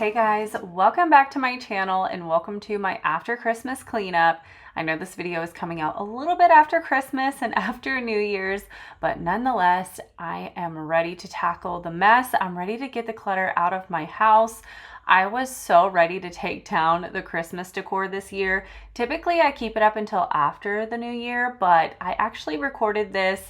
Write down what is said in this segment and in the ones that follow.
Hey guys, welcome back to my channel and welcome to my after Christmas cleanup. I know this video is coming out a little bit after Christmas and after New Year's, but nonetheless, I am ready to tackle the mess. I'm ready to get the clutter out of my house. I was so ready to take down the Christmas decor this year. Typically, I keep it up until after the new year, but I actually recorded this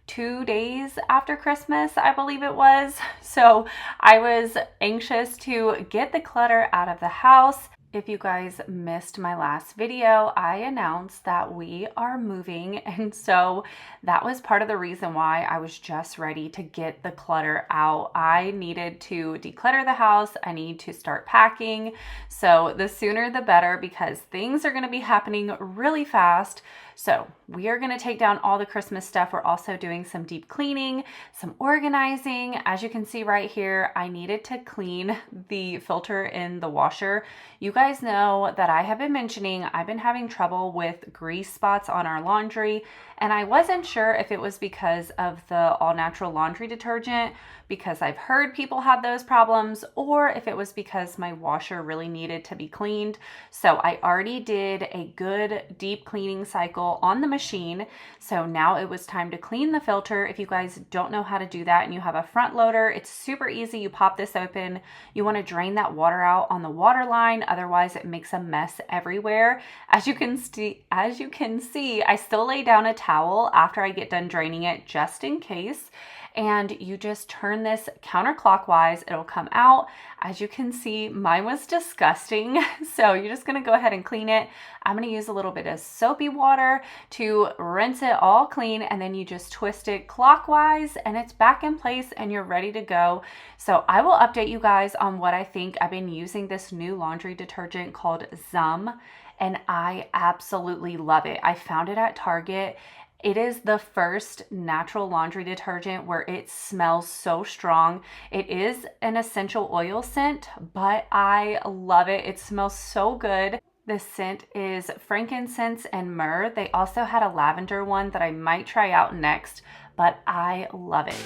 2 days after Christmas, I believe it was. So I was anxious to get the clutter out of the house. If you guys missed my last video, I announced that we are moving, and so that was part of the reason why I was just ready to get the clutter out. I needed to declutter the house. I need to start packing. So the sooner the better, because things are going to be happening really fast. So we are going to take down all the Christmas stuff. We're also doing some deep cleaning, some organizing. As you can see right here, I needed to clean the filter in the washer. You guys know that I have been mentioning I've been having trouble with grease spots on our laundry, and I wasn't sure if it was because of the all-natural laundry detergent, because I've heard people have those problems, or if it was because my washer really needed to be cleaned. So I already did a good deep cleaning cycle on the machine. So now it was time to clean the filter. If you guys don't know how to do that and you have a front loader, it's super easy. You pop this open. You want to drain that water out on the water line. Otherwise it makes a mess everywhere. As you can see, I still lay down a towel after I get done draining it just in case. And you just turn this counterclockwise, it'll come out. As you can see, mine was disgusting. So you're just gonna go ahead and clean it. I'm gonna use a little bit of soapy water to rinse it all clean, and then you just twist it clockwise and it's back in place and you're ready to go. So I will update you guys on what I think. I've been using this new laundry detergent called Zum, and I absolutely love it. I found it at Target. It is the first natural laundry detergent where it smells so strong. It is an essential oil scent, but I love it. It smells so good. The scent is frankincense and myrrh. They also had a lavender one that I might try out next, but I love it.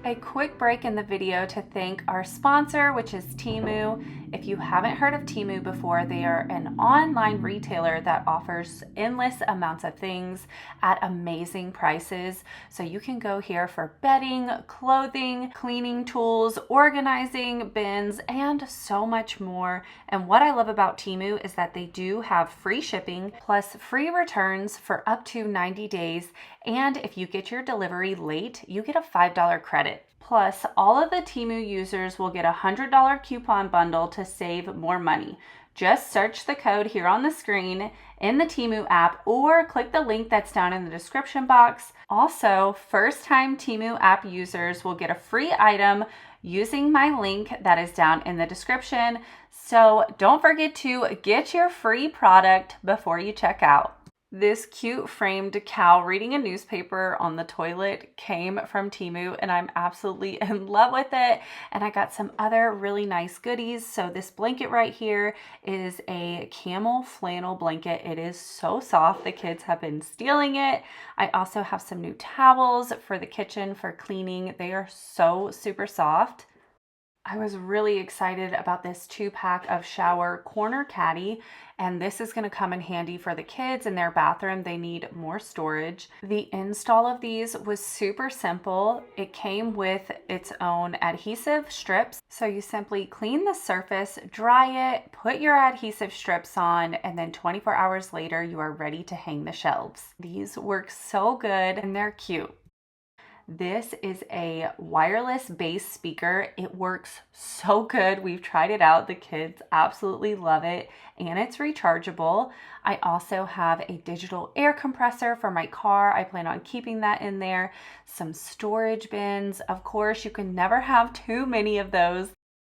A quick break in the video to thank our sponsor, which is Temu. If you haven't heard of Temu before, they are an online retailer that offers endless amounts of things at amazing prices. So you can go here for bedding, clothing, cleaning tools, organizing bins, and so much more. And what I love about Temu is that they do have free shipping plus free returns for up to 90 days. And if you get your delivery late, you get a $5 credit. Plus, all of the Temu users will get a $100 coupon bundle to save more money. Just search the code here on the screen in the Temu app or click the link that's down in the description box. Also, first-time Temu app users will get a free item using my link that is down in the description. So don't forget to get your free product before you check out. This cute framed cow reading a newspaper on the toilet came from Temu, and I'm absolutely in love with it. And I got some other really nice goodies. So this blanket right here is a Camel flannel blanket. It is so soft. The kids have been stealing it. I also have some new towels for the kitchen for cleaning. They are so super soft. I was really excited about this 2-pack of shower corner caddy, and this is going to come in handy for the kids in their bathroom. They need more storage. The install of these was super simple. It came with its own adhesive strips. So you simply clean the surface, dry it, put your adhesive strips on, and then 24 hours later, you are ready to hang the shelves. These work so good and they're cute. This is a wireless bass speaker. It works so good. We've tried it out. The kids absolutely love it, and it's rechargeable. I also have a digital air compressor for my car. I plan on keeping that in there. Some storage bins. Of course, you can never have too many of those.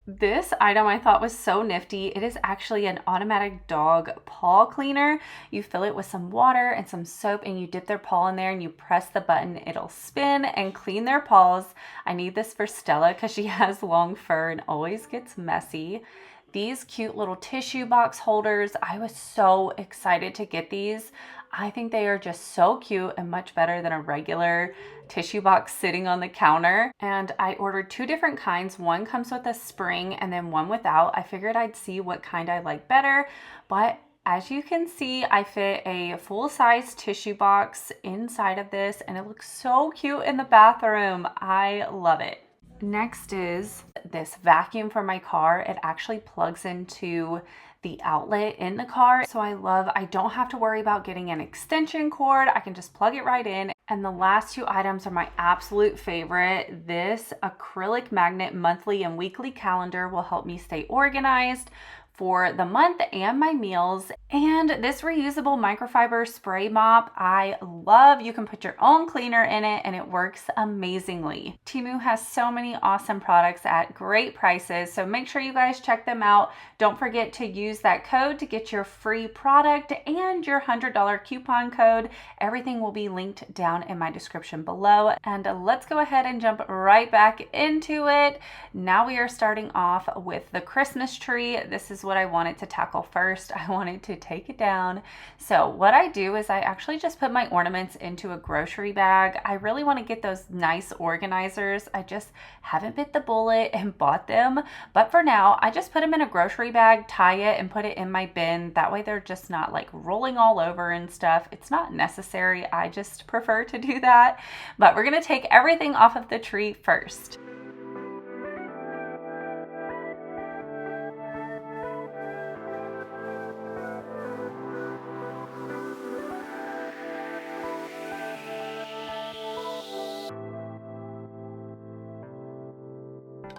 This item I thought was so nifty. It is actually an automatic dog paw cleaner. You fill it with some water and some soap and you dip their paw in there and you press the button. It'll spin and clean their paws. I need this for Stella because she has long fur and always gets messy. These cute little tissue box holders, I was so excited to get these. I think they are just so cute and much better than a regular tissue box sitting on the counter. And I ordered 2 different kinds. One comes with a spring and then one without. I figured I'd see what kind I like better, but as you can see, I fit a full-size tissue box inside of this and it looks so cute in the bathroom. I love it. Next is this vacuum for my car. It actually plugs into the outlet in the car. So I don't have to worry about getting an extension cord. I can just plug it right in. And the last 2 items are my absolute favorite. This acrylic magnet monthly and weekly calendar will help me stay organized for the month and my meals. And this reusable microfiber spray mop, I love. You can put your own cleaner in it and it works amazingly. Temu has so many awesome products at great prices, so make sure you guys check them out. Don't forget to use that code to get your free product and your $100 coupon code. Everything will be linked down in my description below. And let's go ahead and jump right back into it. Now we are starting off with the Christmas tree. This is what I wanted to tackle first. I wanted to take it down. So what I do is I actually just put my ornaments into a grocery bag. I really want to get those nice organizers. I just haven't bit the bullet and bought them. But for now, I just put them in a grocery bag, tie it, and put it in my bin. That way they're just not like rolling all over and stuff. It's not necessary. I just prefer to do that. But we're going to take everything off of the tree first.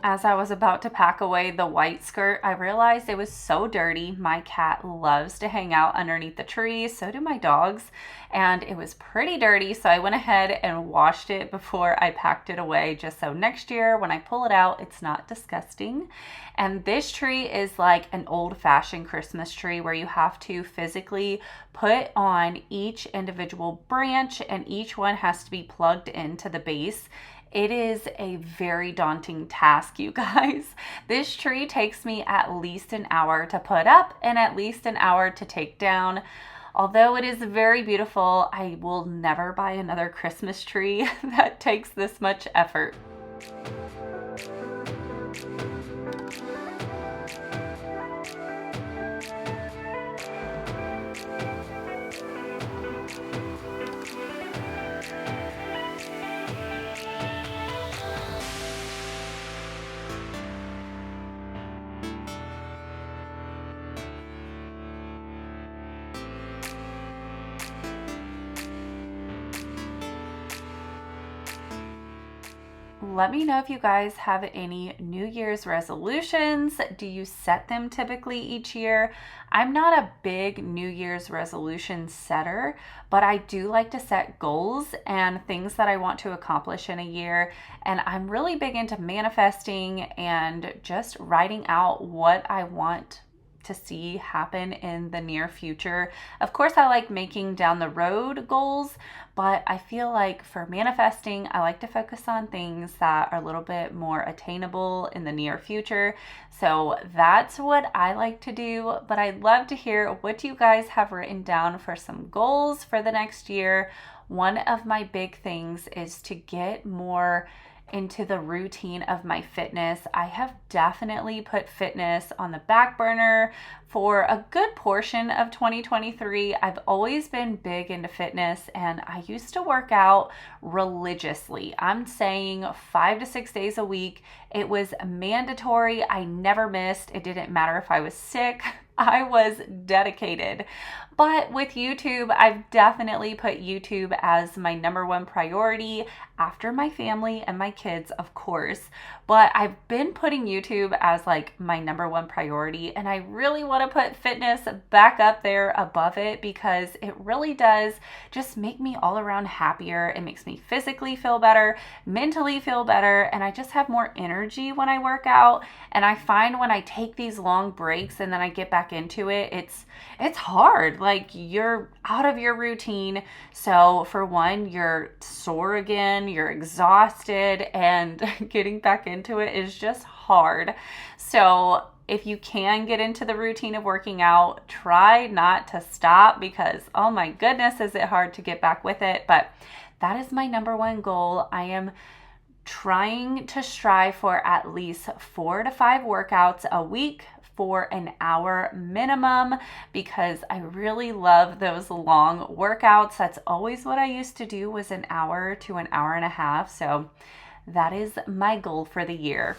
As I was about to pack away the white skirt, I realized it was so dirty. My cat loves to hang out underneath the tree, so do my dogs, and it was pretty dirty, so I went ahead and washed it before I packed it away, just so next year when I pull it out, it's not disgusting. And this tree is like an old-fashioned Christmas tree where you have to physically put on each individual branch and each one has to be plugged into the base. It is a very daunting task, you guys. This tree takes me at least an hour to put up and at least an hour to take down. Although it is very beautiful, I will never buy another Christmas tree that takes this much effort. Let me know if you guys have any New Year's resolutions. Do you set them typically each year? I'm not a big New Year's resolution setter, but I do like to set goals and things that I want to accomplish in a year. And I'm really big into manifesting and just writing out what I want to see happen in the near future. Of course, I like making down the road goals, but I feel like for manifesting, I like to focus on things that are a little bit more attainable in the near future. So that's what I like to do, but I'd love to hear what you guys have written down for some goals for the next year. One of my big things is to get more into the routine of my fitness. I have definitely put fitness on the back burner for a good portion of 2023. I've always been big into fitness and I used to work out religiously. I'm saying 5 to 6 days a week. It was mandatory. I never missed. It didn't matter if I was sick. I was dedicated. But with YouTube, I've definitely put YouTube as my #1 priority after my family and my kids, of course. But I've been putting YouTube as like my #1 priority, and I really want to put fitness back up there above it because it really does just make me all around happier. It makes me physically feel better, mentally feel better, and I just have more energy when I work out. And I find when I take these long breaks and then I get back into it, it's hard. Like you're out of your routine. So for one, you're sore again, you're exhausted, and getting back into it is just hard. So if you can get into the routine of working out, try not to stop, because oh my goodness, is it hard to get back with it. But that is my number one goal. I am trying to strive for at least 4 to 5 workouts a week for an hour minimum, because I really love those long workouts. That's always what I used to do, was an hour to an hour and a half. So that is my goal for the year.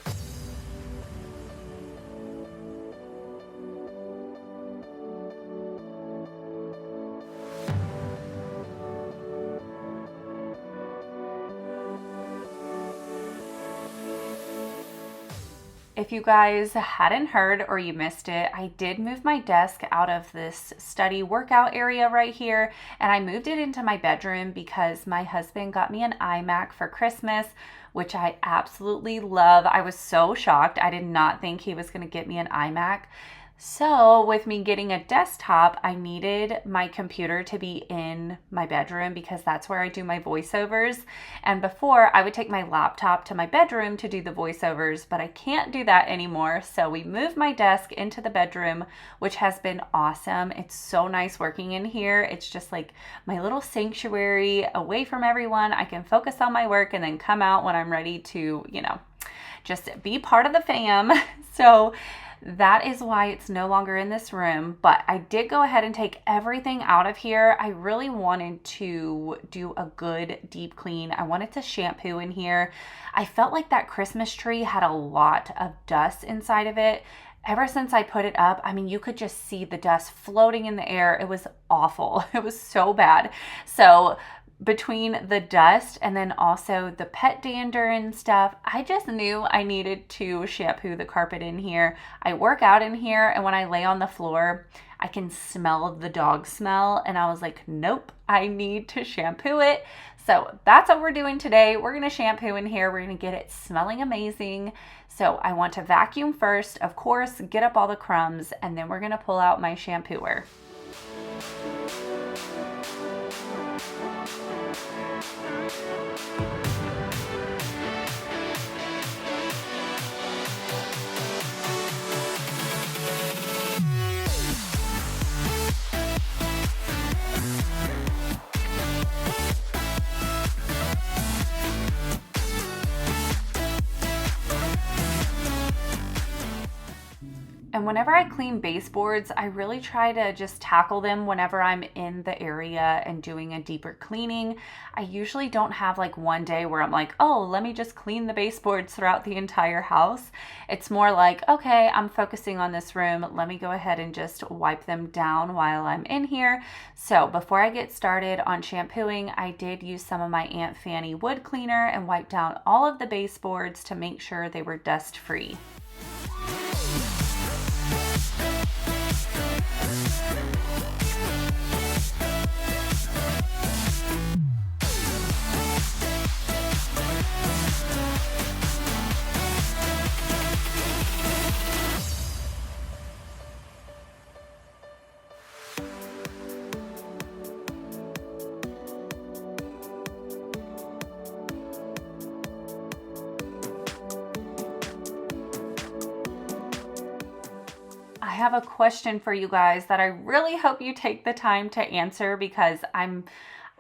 If you guys hadn't heard or you missed it, I did move my desk out of this study workout area right here, and I moved it into my bedroom because my husband got me an iMac for Christmas, which I absolutely love. I was so shocked. I did not think he was going to get me an iMac. So with me getting a desktop, I needed my computer to be in my bedroom because that's where I do my voiceovers. And before, I would take my laptop to my bedroom to do the voiceovers, but I can't do that anymore. So we moved my desk into the bedroom, which has been awesome. It's so nice working in here. It's just like my little sanctuary away from everyone. I can focus on my work and then come out when I'm ready to, just be part of the fam. So that is why it's no longer in this room, but I did go ahead and take everything out of here. I really wanted to do a good deep clean. I wanted to shampoo in here. I felt like that Christmas tree had a lot of dust inside of it. Ever since I put it up, you could just see the dust floating in the air. It was awful. It was so bad. So between the dust and then also the pet dander and stuff, I just knew I needed to shampoo the carpet in here. I work out in here, and when I lay on the floor, I can smell the dog smell, and I was like, nope, I need to shampoo it. So that's what we're doing today. We're going to shampoo in here. We're going to get it smelling amazing. So I want to vacuum first, of course, get up all the crumbs, and then we're going to pull out my shampooer. And whenever I clean baseboards, I really try to just tackle them whenever I'm in the area and doing a deeper cleaning. I usually don't have like one day where I'm like, oh, let me just clean the baseboards throughout the entire house. It's more like, okay, I'm focusing on this room. Let me go ahead and just wipe them down while I'm in here. So before I get started on shampooing, I did use some of my Aunt Fanny wood cleaner and wipe down all of the baseboards to make sure they were dust free. I have a question for you guys that I really hope you take the time to answer, because I'm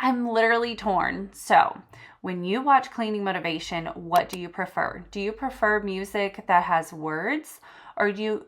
literally torn. So when you watch cleaning motivation, what do you prefer? Do you prefer music that has words, or do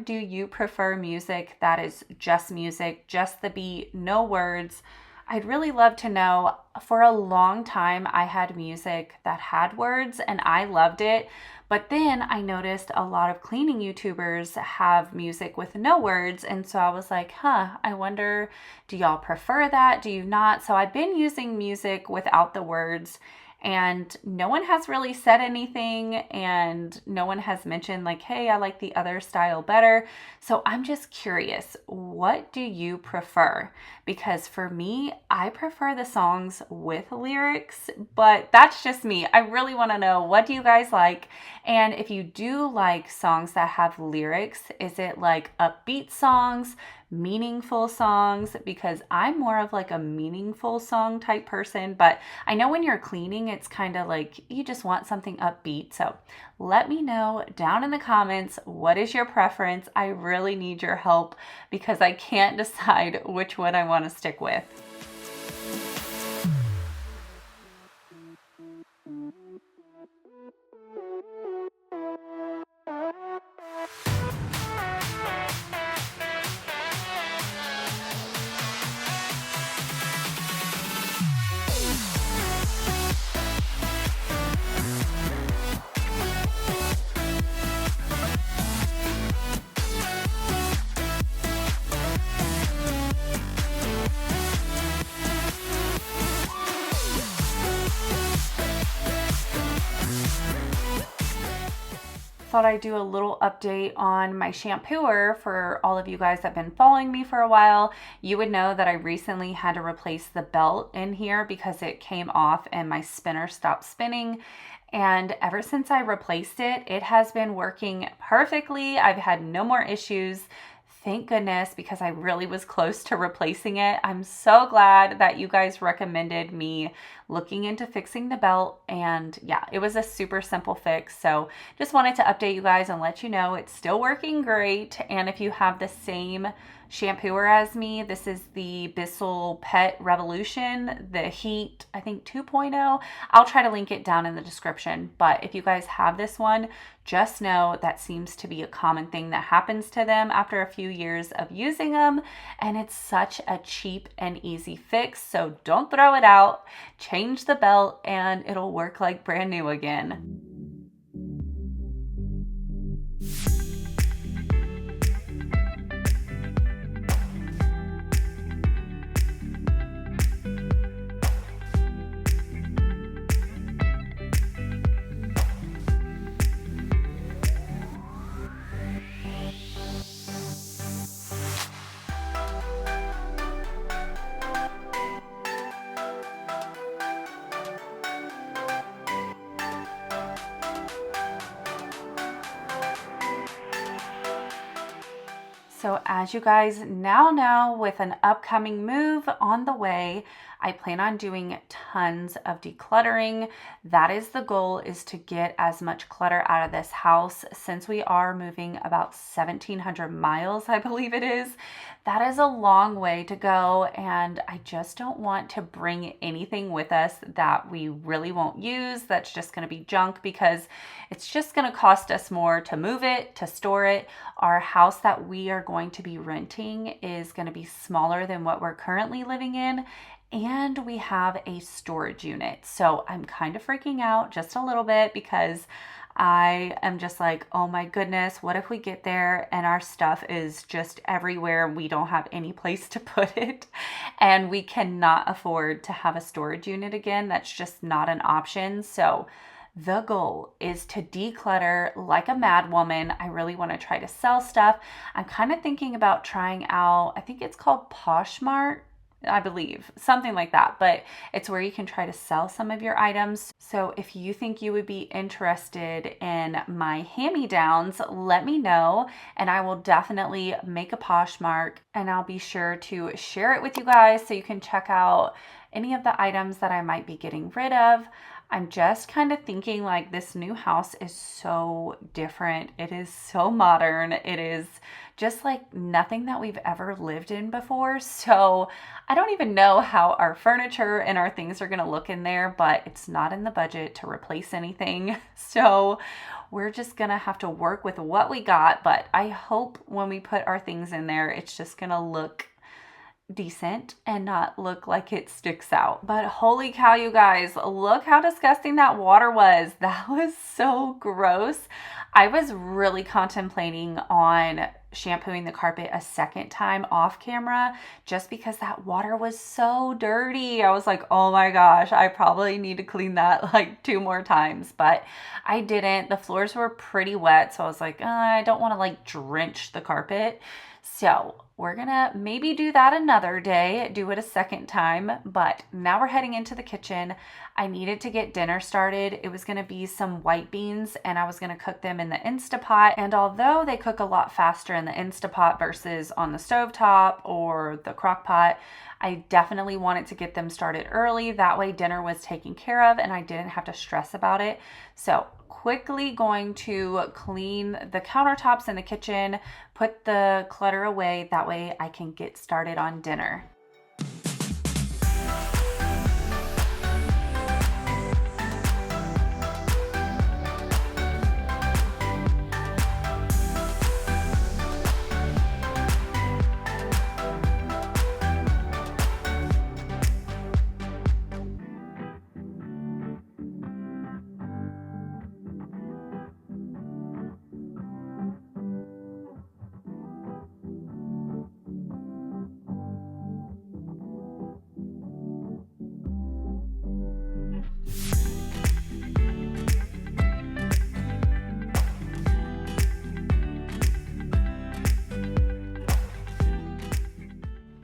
you prefer music that is just music, just the beat, no words? I'd really love to know. For a long time, I had music that had words and I loved it. But then I noticed a lot of cleaning YouTubers have music with no words. And so I was like, I wonder, do y'all prefer that? Do you not? So I've been using music without the words, and no one has really said anything, and no one has mentioned like, hey, I like the other style better. So I'm just curious, what do you prefer? Because for me, I prefer the songs with lyrics, but that's just me. I really want to know, what do you guys like? And if you do like songs that have lyrics, is it like upbeat songs, meaningful songs, because I'm more of like a meaningful song type person. But I know when you're cleaning, it's kind of like you just want something upbeat. So let me know down in the comments, what is your preference? I really need your help because I can't decide which one I want to stick with. Thought I'd do a little update on my shampooer. For all of you guys that have been following me for a while, you would know that I recently had to replace the belt in here because it came off and my spinner stopped spinning. And ever since I replaced it, it has been working perfectly. I've had no more issues. Thank goodness, because I really was close to replacing it. I'm so glad that you guys recommended me looking into fixing the belt. And yeah, it was a super simple fix. So just wanted to update you guys and let you know it's still working great. And if you have the same shampooer as me, this is the Bissell Pet Revolution, the Heat, I think 2.0. I'll try to link it down in the description. But if you guys have this one, just know that seems to be a common thing that happens to them after a few years of using them. And it's such a cheap and easy fix. So don't throw it out, change the belt, and it'll work like brand new again. So as you guys now know, with an upcoming move on the way, I plan on doing tons of decluttering. That is the goal, is to get as much clutter out of this house. Since we are moving about 1,700 miles, I believe it is, that is a long way to go. And I just don't want to bring anything with us that we really won't use, that's just gonna be junk, because it's just gonna cost us more to move it, to store it. Our house that we are going to be renting is gonna be smaller than what we're currently living in. And we have a storage unit. So I'm kind of freaking out just a little bit, because I am just like, oh my goodness, what if we get there and our stuff is just everywhere and we don't have any place to put it, and we cannot afford to have a storage unit again? That's just not an option. So the goal is to declutter like a mad woman. I really want to try to sell stuff. I'm kind of thinking about trying out, I think it's called Poshmark, I believe, something like that, but it's where you can try to sell some of your items. So if you think you would be interested in my hand-me-downs, let me know, and I will definitely make a Poshmark, and I'll be sure to share it with you guys so you can check out any of the items that I might be getting rid of. I'm just kind of thinking, like, this new house is so different. It is so modern. It is just like nothing that we've ever lived in before. So I don't even know how our furniture and our things are going to look in there, but it's not in the budget to replace anything. So we're just going to have to work with what we got. But I hope when we put our things in there, it's just going to look decent and not look like it sticks out. But holy cow, you guys, look how disgusting that water was. That was so gross. I was really contemplating on shampooing the carpet a second time off camera, just because that water was so dirty. I was like, oh my gosh, I probably need to clean that like 2 more times, but I didn't. The floors were pretty wet, so I was like, I don't want to like drench the carpet. So we're gonna maybe do that another day, do it a second time, but now we're heading into the kitchen. I needed to get dinner started. It was gonna be some white beans and I was gonna cook them in the Instapot. And although they cook a lot faster in the Instapot versus on the stovetop or the crock pot, I definitely wanted to get them started early. That way dinner was taken care of and I didn't have to stress about it. So quickly going to clean the countertops in the kitchen, put the clutter away. That way I can get started on dinner.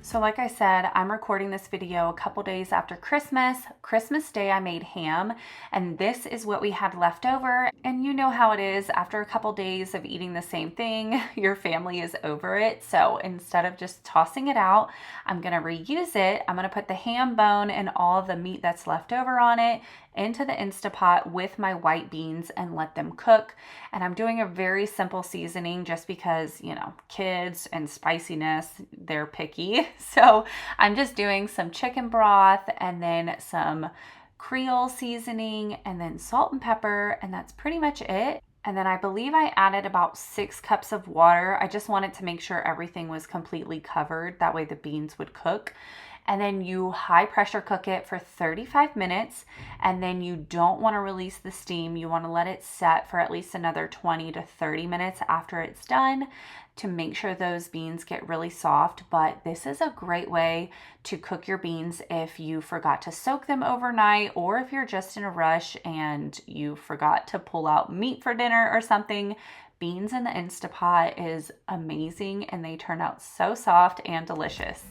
So like I said, I'm recording this video a couple days after Christmas. Christmas Day, I made ham, and this is what we had left over. And you know how it is, after a couple days of eating the same thing, your family is over it. So instead of just tossing it out, I'm gonna reuse it. I'm gonna put the ham bone and all of the meat that's left over on it into the Instapot with my white beans and let them cook. And I'm doing a very simple seasoning just because, you know, kids and spiciness, they're picky. So I'm just doing some chicken broth and then some Creole seasoning and then salt and pepper, and that's pretty much it. And then I believe I added about 6 cups of water. I just wanted to make sure everything was completely covered. That way the beans would cook. And then you high pressure cook it for 35 minutes. And then you don't want to release the steam. You want to let it set for at least another 20 to 30 minutes after it's done to make sure those beans get really soft. But this is a great way to cook your beans if you forgot to soak them overnight, or if you're just in a rush and you forgot to pull out meat for dinner or something. Beans in the Instapot is amazing and they turn out so soft and delicious.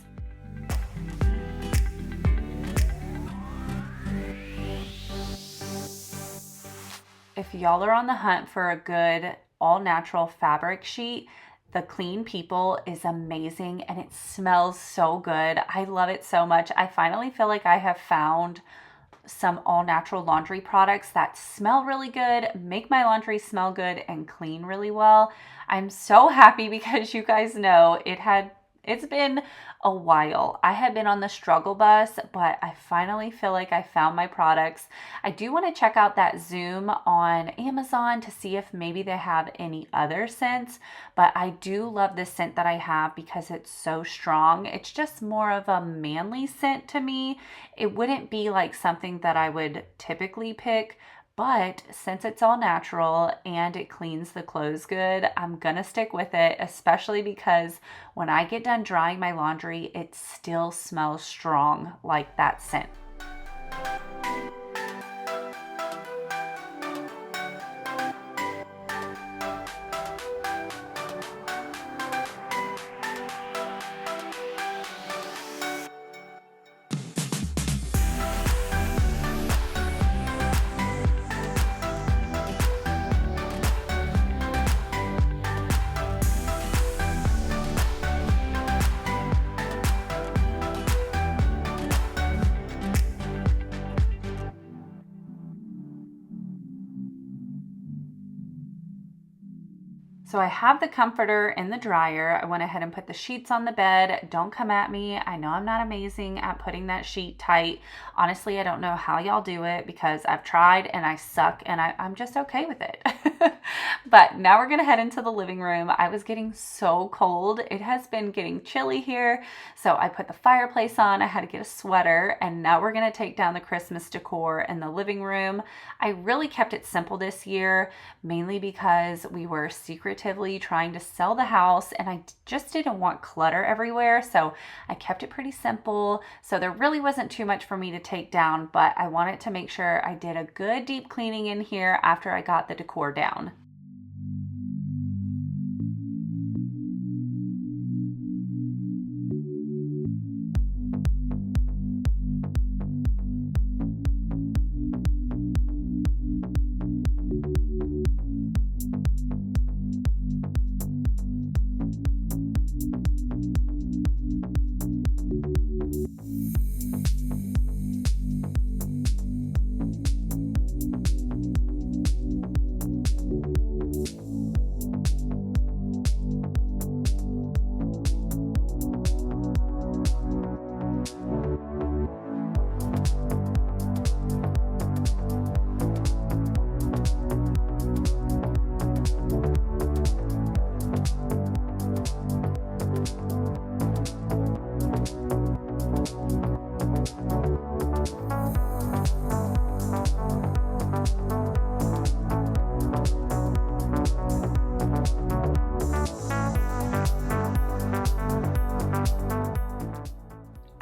If y'all are on the hunt for a good all-natural fabric sheet, the Clean People is amazing and it smells so good. I love it so much. I finally feel like I have found some all-natural laundry products that smell really good, make my laundry smell good, and clean really well. I'm so happy because you guys know it's been a while. I had been on the struggle bus, but I finally feel like I found my products. I do want to check out that Zoom on Amazon to see if maybe they have any other scents, but I do love this scent that I have because it's so strong. It's just more of a manly scent to me. It wouldn't be like something that I would typically pick, but since it's all natural and it cleans the clothes good, I'm gonna stick with it, especially because when I get done drying my laundry, it still smells strong like that scent. So I have the comforter in the dryer. I went ahead and put the sheets on the bed. Don't come at me. I know I'm not amazing at putting that sheet tight. Honestly, I don't know how y'all do it because I've tried and I suck and I'm just okay with it. But now we're gonna head into the living room. I was getting so cold. It has been getting chilly here. So I put the fireplace on. I had to get a sweater, and now we're gonna take down the Christmas decor in the living room. I really kept it simple this year, mainly because we were secretively trying to sell the house and I just didn't want clutter everywhere. So I kept it pretty simple. So there really wasn't too much for me to take down, but I wanted to make sure I did a good deep cleaning in here after I got the decor down.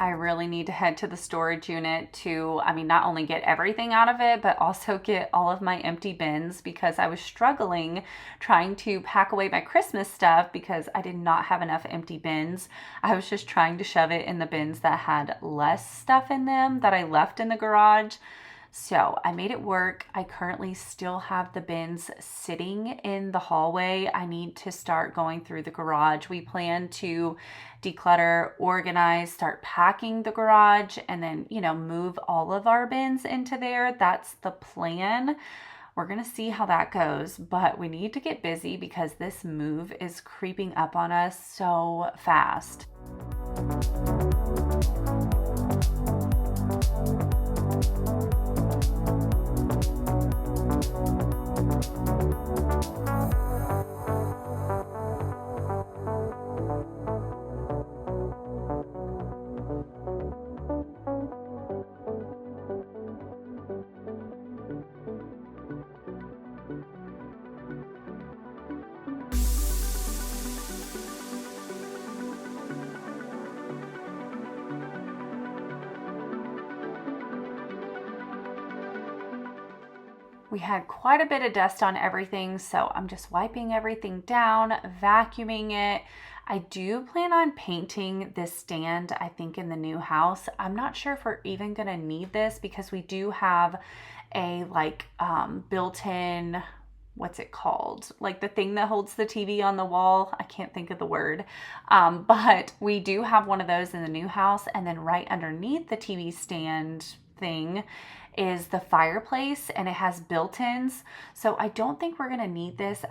I really need to head to the storage unit to, I mean, not only get everything out of it, but also get all of my empty bins, because I was struggling trying to pack away my Christmas stuff because I did not have enough empty bins. I was just trying to shove it in the bins that had less stuff in them that I left in the garage. So I made it work. I currently still have the bins sitting in the hallway. I need to start going through the garage. We plan to declutter, organize, start packing the garage, and then, move all of our bins into there. That's the plan. We're going to see how that goes, but we need to get busy because this move is creeping up on us so fast. We had quite a bit of dust on everything, so I'm just wiping everything down, vacuuming it. I do plan on painting this stand, I think, in the new house. I'm not sure if we're even gonna need this because we do have a built-in, what's it called? Like the thing that holds the TV on the wall. I can't think of the word. But we do have one of those in the new house, and then right underneath the TV stand thing is the fireplace, and it has built-ins. So I don't think we're gonna need this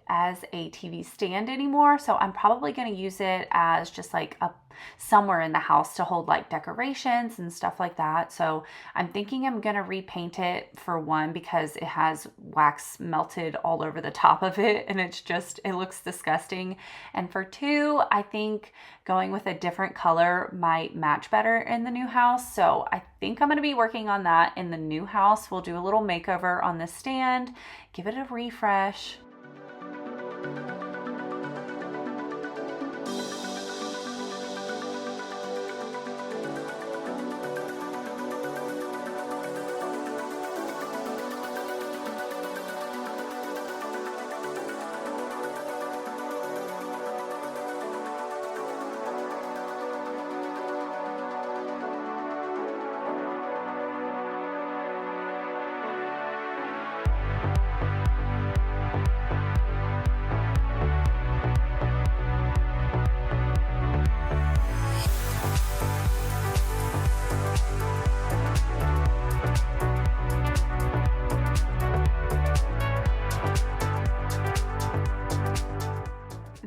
as a TV stand anymore. So I'm probably gonna use it as just like somewhere in the house to hold like decorations and stuff like that. So I'm thinking I'm gonna repaint it, for one, because it has wax melted all over the top of it and it looks disgusting. And for two, I think going with a different color might match better in the new house. So I think I'm gonna be working on that in the new house. We'll do a little makeover on the stand, give it a refresh.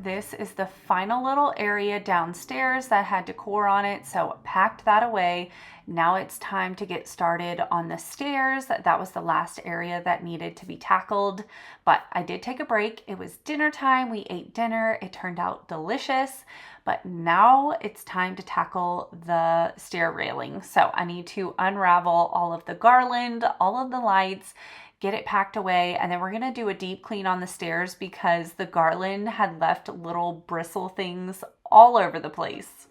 This is the final little area downstairs that had decor on it, so packed that away. Now it's time to get started on the stairs. That was the last area that needed to be tackled, but I did take a break. It was dinner time. We ate dinner. It turned out delicious, but now it's time to tackle the stair railing. So I need to unravel all of the garland, all of the lights, get it packed away, and then we're gonna do a deep clean on the stairs because the garland had left little bristle things all over the place.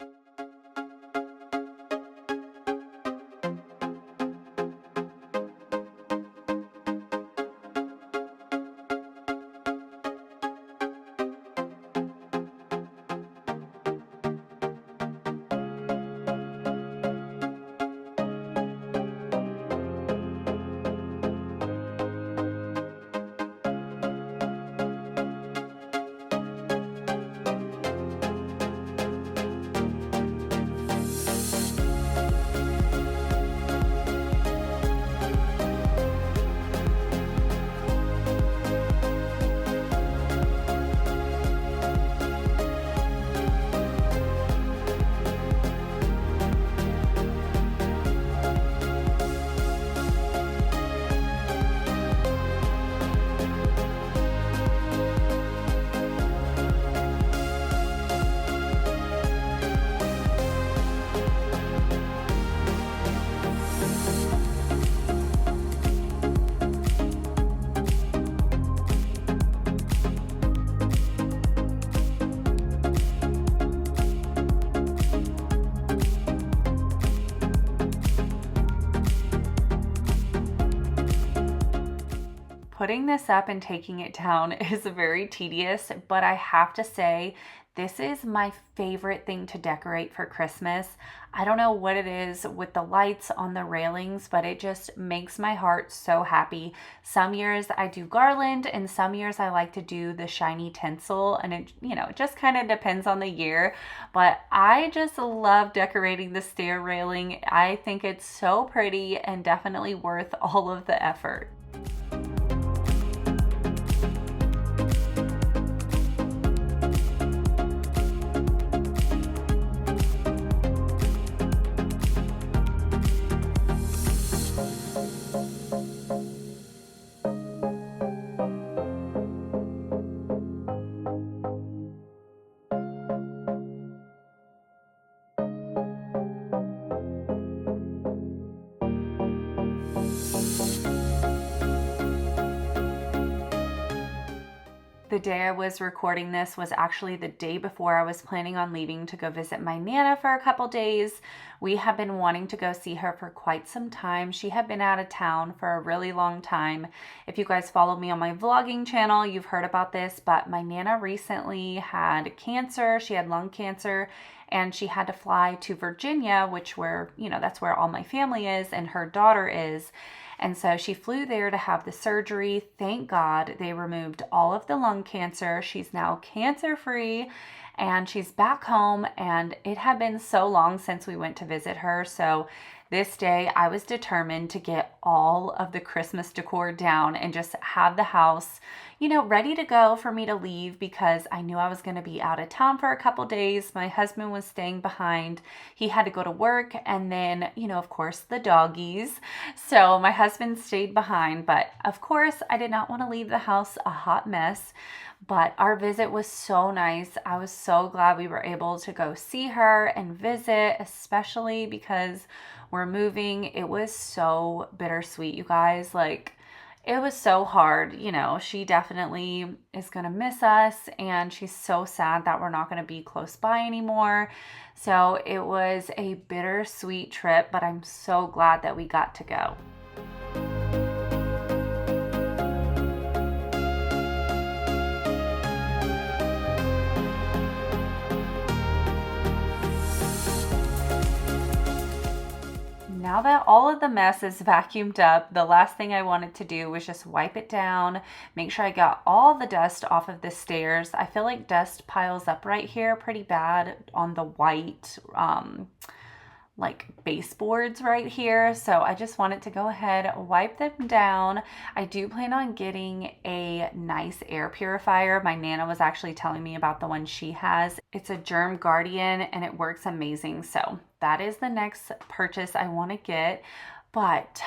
putting this up and taking it down is very tedious, but I have to say, this is my favorite thing to decorate for Christmas. I don't know what it is with the lights on the railings, but it just makes my heart so happy. Some years I do garland and some years I like to do the shiny tinsel, and it, it just kind of depends on the year, but I just love decorating the stair railing. I think it's so pretty and definitely worth all of the effort. The day I was recording this was actually the day before I was planning on leaving to go visit my Nana for a couple days. We have been wanting to go see her for quite some time. She had been out of town for a really long time. If you guys follow me on my vlogging channel, you've heard about this, but my Nana recently had cancer. She had lung cancer, and she had to fly to Virginia, which that's where all my family is and her daughter is. And so she flew there to have the surgery. Thank God they removed all of the lung cancer. She's now cancer-free and she's back home, and it had been so long since we went to visit her. So this day I was determined to get all of the Christmas decor down and just have the house, ready to go for me to leave, because I knew I was going to be out of town for a couple days. My husband was staying behind. He had to go to work, and then, of course, the doggies. So my husband stayed behind, but of course I did not want to leave the house a hot mess. But our visit was so nice. I was so glad we were able to go see her and visit, especially because we're moving. It was so bittersweet, you guys. It was so hard. She definitely is going to miss us, and she's so sad that we're not going to be close by anymore. So it was a bittersweet trip, but I'm so glad that we got to go. Now that all of the mess is vacuumed up, the last thing I wanted to do was just wipe it down, make sure I got all the dust off of the stairs. I feel like dust piles up right here pretty bad on the white baseboards right here. So I just wanted to go ahead, wipe them down. I do plan on getting a nice air purifier. My Nana was actually telling me about the one she has. It's a Germ Guardian and it works amazing. So that is the next purchase I want to get. But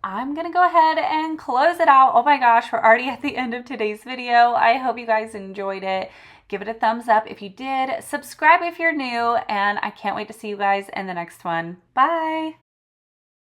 I'm going to go ahead and close it out. Oh my gosh, we're already at the end of today's video. I hope you guys enjoyed it. Give it a thumbs up if you did. Subscribe if you're new, and I can't wait to see you guys in the next one. Bye.